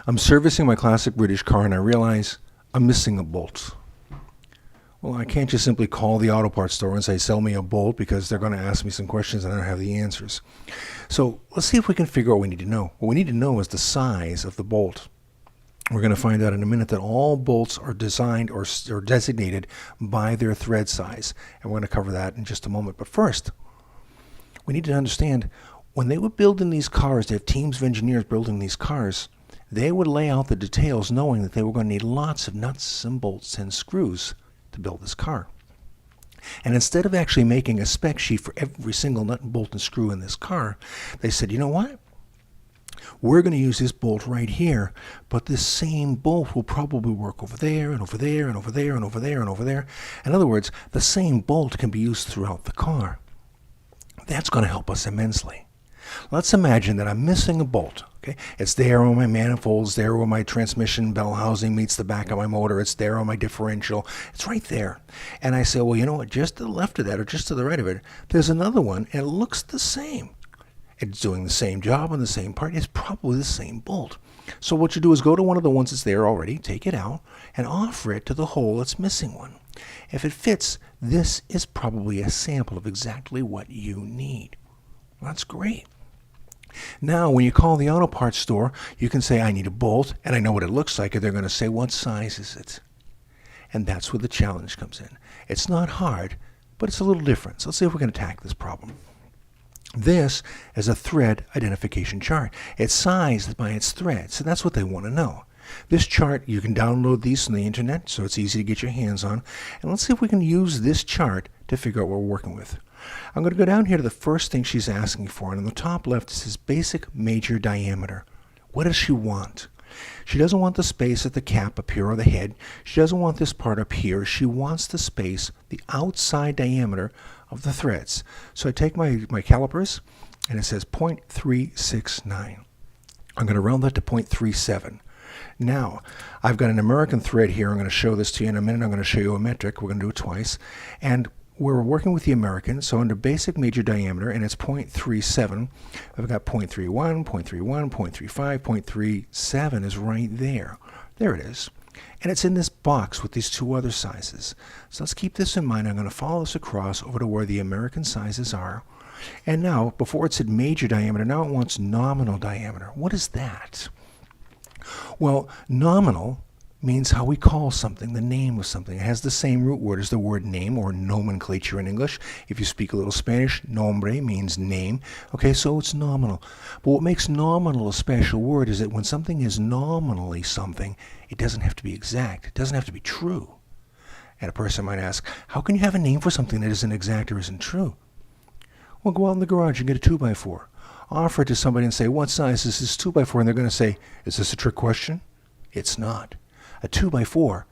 I'm servicing my classic British car and I realize I'm missing a bolt. Well, I can't just simply call the auto parts store and say, sell me a bolt, because they're going to ask me some questions and I don't have the answers. So let's see if we can figure out what we need to know. What we need to know is the size of the bolt. We're going to find out in a minute that all bolts are designed or designated by their thread size. And we're going to cover that in just a moment. But first, we need to understand, when they were building these cars, they have teams of engineers building these cars, they would lay out the details knowing that they were going to need lots of nuts and bolts and screws to build this car. And instead of actually making a spec sheet for every single nut and bolt and screw in this car, they said, you know what? We're going to use this bolt right here, but this same bolt will probably work over there and over there and over there and over there and over there. In other words, the same bolt can be used throughout the car. That's going to help us immensely. Let's imagine that I'm missing a bolt. Okay, it's there on my manifolds, there where my transmission bell housing meets the back of my motor. It's there on my differential. It's right there. And I say, well, you know what? Just to the left of that, or just to the right of it, there's another one, and it looks the same. It's doing the same job on the same part. It's probably the same bolt. So what you do is go to one of the ones that's there already, take it out, and offer it to the hole that's missing one. If it fits, this is probably a sample of exactly what you need. That's great. Now, when you call the auto parts store, you can say, I need a bolt, and I know what it looks like, and they're going to say, what size is it? And that's where the challenge comes in. It's not hard, but it's a little different. So let's see if we can attack this problem. This is a thread identification chart. It's sized by its thread, so that's what they want to know. This chart, you can download these from the internet, so it's easy to get your hands on. And let's see if we can use this chart to figure out what we're working with. I'm going to go down here to the first thing she's asking for, and on the top left it says basic major diameter. What does she want? She doesn't want the space at the cap up here or the head. She doesn't want this part up here. She wants the space, the outside diameter of the threads. So I take my calipers, and it says 0.369. I'm going to round that to 0.37. Now, I've got an American thread here. I'm going to show this to you in a minute. I'm going to show you a metric. We're going to do it twice. And we're working with the American, so under basic major diameter, and it's 0.37, I've got 0.31, 0.31, 0.35, 0.37 is right there. There it is. And it's in this box with these two other sizes. So let's keep this in mind. I'm going to follow this across over to where the American sizes are. And now, before it said major diameter, now it wants nominal diameter. What is that? Well, nominal means how we call something, the name of something. It has the same root word as the word name, or nomenclature in English. If you speak a little Spanish, nombre means name. Okay, so it's nominal. But what makes nominal a special word is that when something is nominally something, it doesn't have to be exact. It doesn't have to be true. And a person might ask, how can you have a name for something that isn't exact or isn't true? Well, go out in the garage and get a 2x4. Offer it to somebody and say, what size is this 2x4? And they're going to say, is this a trick question? It's not. A 2x4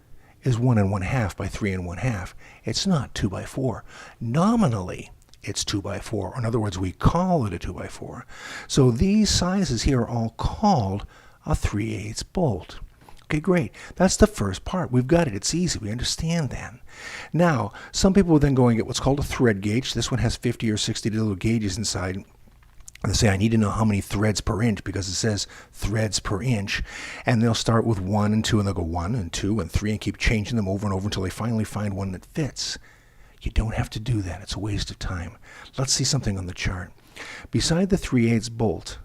is 1 1/2 by 3 1/2. It's not 2x4. Nominally, it's 2x4. In other words, we call it a 2x4. So these sizes here are all called a 3/8 bolt. Okay, great. That's the first part. We've got it. It's easy. We understand that. Now, some people will then go and get what's called a thread gauge. This one has 50 or 60 little gauges inside. They say, I need to know how many threads per inch, because it says threads per inch. And they'll start with 1 and 2, and they'll go 1 and 2 and 3 and keep changing them over and over until they finally find one that fits. You don't have to do that. It's a waste of time. Let's see something on the chart. Beside the 3/8 bolt,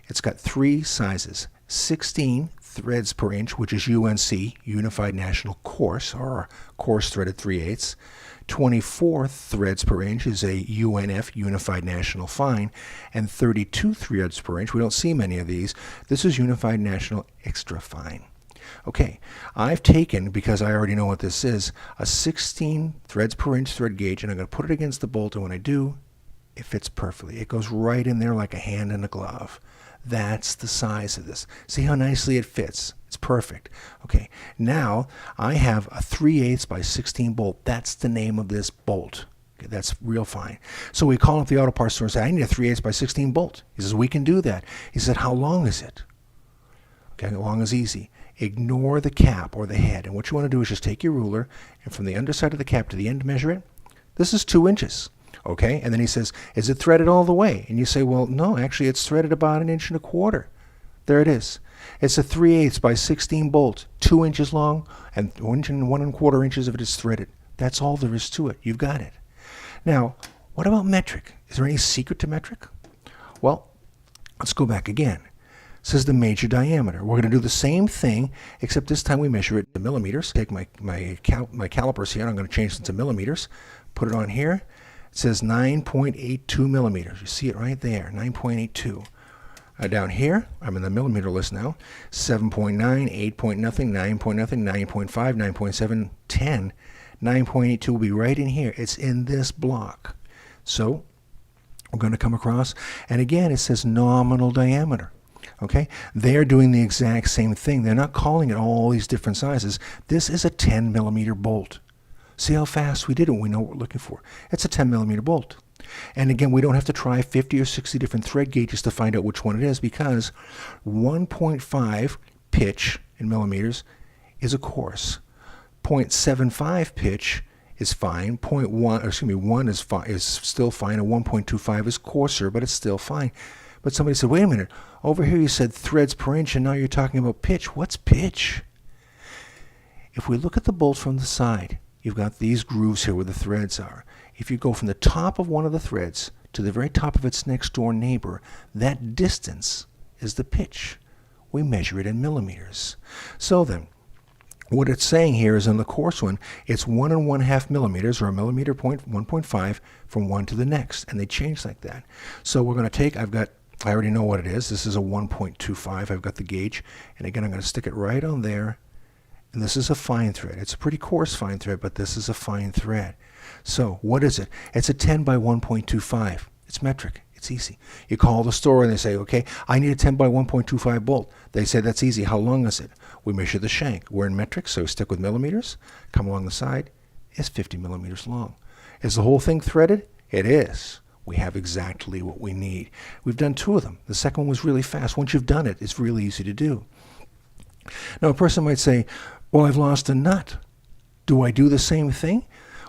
it's got 3 sizes. 16 threads per inch, which is UNC, Unified National Coarse, or coarse threaded 3/8. 24 threads per inch is a UNF, Unified National Fine, and 32 threads per inch, we don't see many of these, this is Unified National Extra Fine. Okay, I've taken, because I already know what this is, a 16 threads per inch thread gauge, and I'm going to put it against the bolt, and when I do, it fits perfectly. It goes right in there like a hand in a glove. That's the size of this. See how nicely it fits? It's perfect. Okay, now I have a 3/8 by 16 bolt. That's the name of this bolt. Okay, that's real fine. So we call up the auto parts store and say, I need a 3/8 by 16 bolt. He says, we can do that. He said, how long is it? Okay, how long is easy. Ignore the cap or the head. And what you want to do is just take your ruler, and from the underside of the cap to the end, measure it. This is 2 inches. Okay, and then he says, is it threaded all the way? And you say, well, no, actually it's threaded about 1 1/4 inches. There it is. It's a 3/8 by 16 bolt, 2 inches long, and 1 inches of it is threaded. That's all there is to it. You've got it. Now, what about metric? Is there any secret to metric? Well, let's go back again. It says the major diameter. We're going to do the same thing, except this time we measure it in millimeters. Take my calipers here, and I'm going to change them to millimeters. Put it on here. It says 9.82 millimeters. You see it right there, 9.82. Down here, I'm in the millimeter list now. 7.9, 8 point nothing, 9 point nothing, 9.5, 9.7, 10. 9.82 will be right in here. It's in this block. So we're going to come across, and again, it says nominal diameter. Okay, they're doing the exact same thing. They're not calling it all these different sizes. This is a 10 millimeter bolt. See how fast we did it? We know what we're looking for. It's a 10 millimeter bolt. And again, we don't have to try 50 or 60 different thread gauges to find out which one it is, because 1.5 pitch in millimeters is a coarse. 0.75 pitch is fine. 1 is still fine, and 1.25 is coarser, but it's still fine. But somebody said, wait a minute, over here you said threads per inch, and now you're talking about pitch. What's pitch? If we look at the bolt from the side, you've got these grooves here where the threads are. If you go from the top of one of the threads to the very top of its next door neighbor, that distance is the pitch. We measure it in millimeters. So then, what it's saying here is in the coarse one, it's 1 1/2 millimeters, or a millimeter 1.5 from one to the next, and they change like that. So we're going to take, I already know what it is. This is a 1.25. I've got the gauge, and again, I'm going to stick it right on there. And this is a fine thread. It's a pretty coarse fine thread, but this is a fine thread. So what is it? It's a 10 by 1.25. It's metric. It's easy. You call the store and they say, okay, I need a 10 by 1.25 bolt. They say, that's easy. How long is it? We measure the shank. We're in metric, so we stick with millimeters. Come along the side. It's 50 millimeters long. Is the whole thing threaded? It is. We have exactly what we need. We've done 2 of them. The second one was really fast. Once you've done it, it's really easy to do. Now, a person might say, well, I've lost a nut. Do I do the same thing?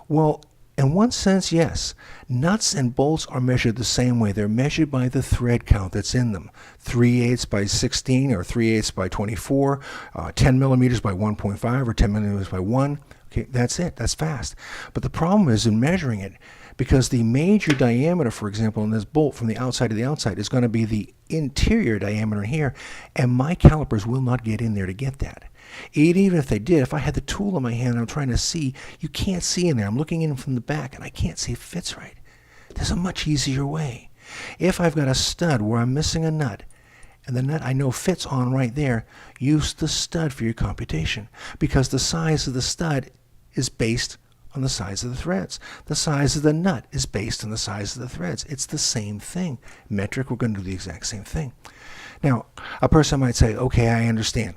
Well, in one sense, yes. Nuts and bolts are measured the same way. They're measured by the thread count that's in them. 3/8 by 16, or 3/8 by 24, 10 millimeters by 1.5, or 10 millimeters by 1. Okay, that's it. That's fast. But the problem is in measuring it, because the major diameter, for example, in this bolt from the outside to the outside is going to be the interior diameter here, and my calipers will not get in there to get that. Even if they did, if I had the tool in my hand and I'm trying to see, you can't see in there. I'm looking in from the back and I can't see if it fits right. There's a much easier way. If I've got a stud where I'm missing a nut, and the nut I know fits on right there, use the stud for your computation, because the size of the stud is based on the size of the threads. The size of the nut is based on the size of the threads. It's the same thing. Metric, we're going to do the exact same thing. Now, a person might say, okay, I understand.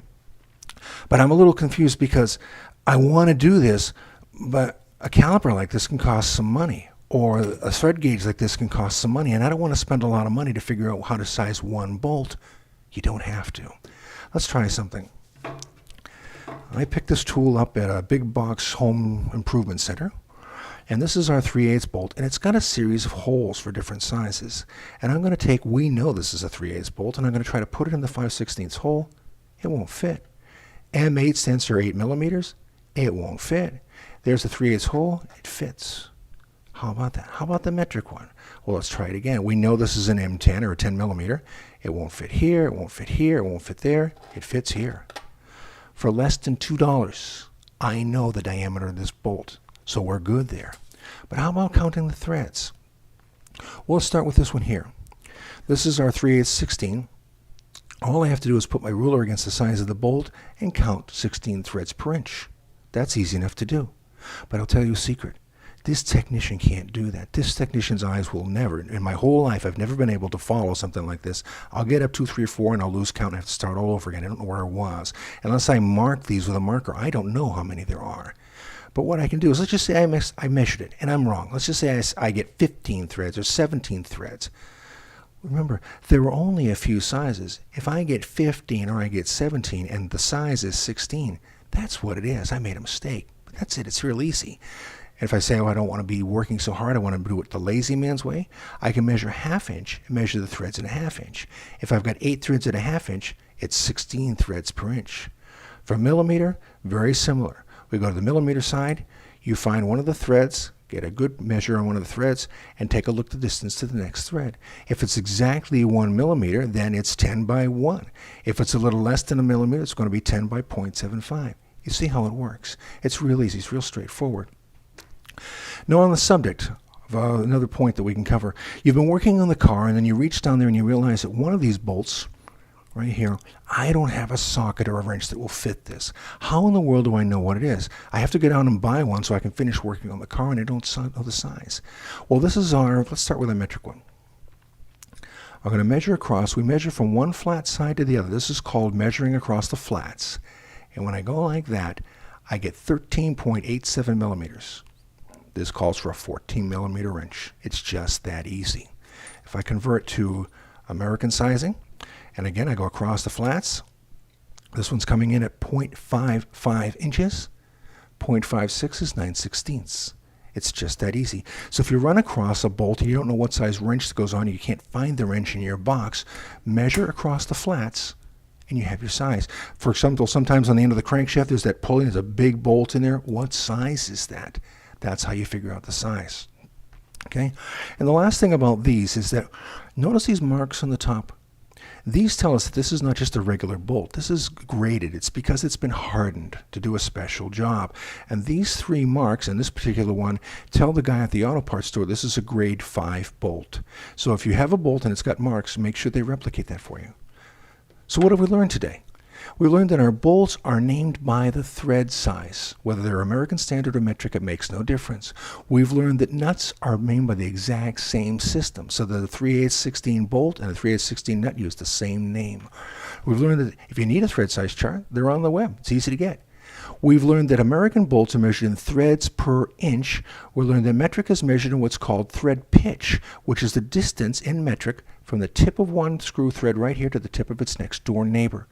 But I'm a little confused because I want to do this, but a caliper like this can cost some money, or a thread gauge like this can cost some money, and I don't want to spend a lot of money to figure out how to size one bolt. You don't have to. Let's try something. I picked this tool up at a big box home improvement center, and this is our 3/8 bolt, and it's got a series of holes for different sizes. And I'm going to take, we know this is a 3/8 bolt, and I'm going to try to put it in the 5/16 hole. It won't fit. M8 stands for 8 millimeters. It won't fit. There's the 3/8 hole. It fits. How about that? How about the metric one? Well, let's try it again. We know this is an M10 or a 10 millimeter. It won't fit here. It won't fit here. It won't fit there. It fits here. For less than $2, I know the diameter of this bolt, so we're good there. But how about counting the threads? Well, let's start with this one here. This is our 3/8 16. All I have to do is put my ruler against the size of the bolt and count 16 threads per inch. That's easy enough to do. But I'll tell you a secret. This technician can't do that. This technician's eyes will never, in my whole life, I've never been able to follow something like this. I'll get up 2, 3, or 4, and I'll lose count and have to start all over again. I don't know where I was. Unless I mark these with a marker, I don't know how many there are. But what I can do is, let's just say I measured it, and I'm wrong. Let's just say I get 15 threads or 17 threads. Remember, there were only a few sizes. If I get 15 or I get 17 and the size is 16, that's what it is. I made a mistake. But that's it. It's real easy. And if I say, oh, I don't want to be working so hard, I want to do it the lazy man's way, I can measure 1/2 inch and measure the threads in 1/2 inch. If I've got 8 threads at 1/2 inch, it's 16 threads per inch. For millimeter, very similar. We go to the millimeter side, you find one of the threads, get a good measure on one of the threads, and take a look at the distance to the next thread. If it's exactly 1 millimeter, then it's 10 by 1. If it's a little less than a millimeter, it's going to be 10 by 0.75. You see how it works. It's real easy. It's real straightforward. Now on the subject of another point that we can cover, you've been working on the car and then you reach down there and you realize that one of these bolts right here, I don't have a socket or a wrench that will fit this. How in the world do I know what it is? I have to go down and buy one so I can finish working on the car and I don't know the size. Well, this is let's start with a metric one. I'm going to measure across. We measure from one flat side to the other. This is called measuring across the flats. And when I go like that, I get 13.87 millimeters. This calls for a 14 millimeter wrench. It's just that easy. If I convert to American sizing, and again I go across the flats, this one's coming in at 0.55 inches. 0.56 is 9/16. It's just that easy. So if you run across a bolt and you don't know what size wrench that goes on, you can't find the wrench in your box, measure across the flats and you have your size. For example, sometimes on the end of the crankshaft there's that pulley, there's a big bolt in there. What size is that? That's how you figure out the size. Okay? And the last thing about these is that notice these marks on the top. These tell us that this is not just a regular bolt. This is graded. It's because it's been hardened to do a special job. And these 3 marks, and this particular one, tell the guy at the auto parts store this is a grade 5 bolt. So if you have a bolt and it's got marks, make sure they replicate that for you. So what have we learned today? We learned that our bolts are named by the thread size. Whether they're American Standard or metric, it makes no difference. We've learned that nuts are named by the exact same system. So the 3/8/16 bolt and the 3/8/16 nut use the same name. We've learned that if you need a thread size chart, they're on the web. It's easy to get. We've learned that American bolts are measured in threads per inch. We learned that metric is measured in what's called thread pitch, which is the distance in metric from the tip of one screw thread right here to the tip of its next door neighbor.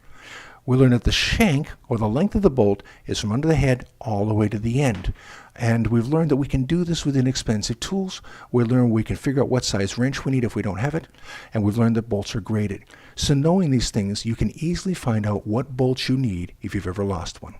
We learned that the shank, or the length of the bolt, is from under the head all the way to the end. And we've learned that we can do this with inexpensive tools. We learned we can figure out what size wrench we need if we don't have it. And we've learned that bolts are graded. So knowing these things, you can easily find out what bolts you need if you've ever lost one.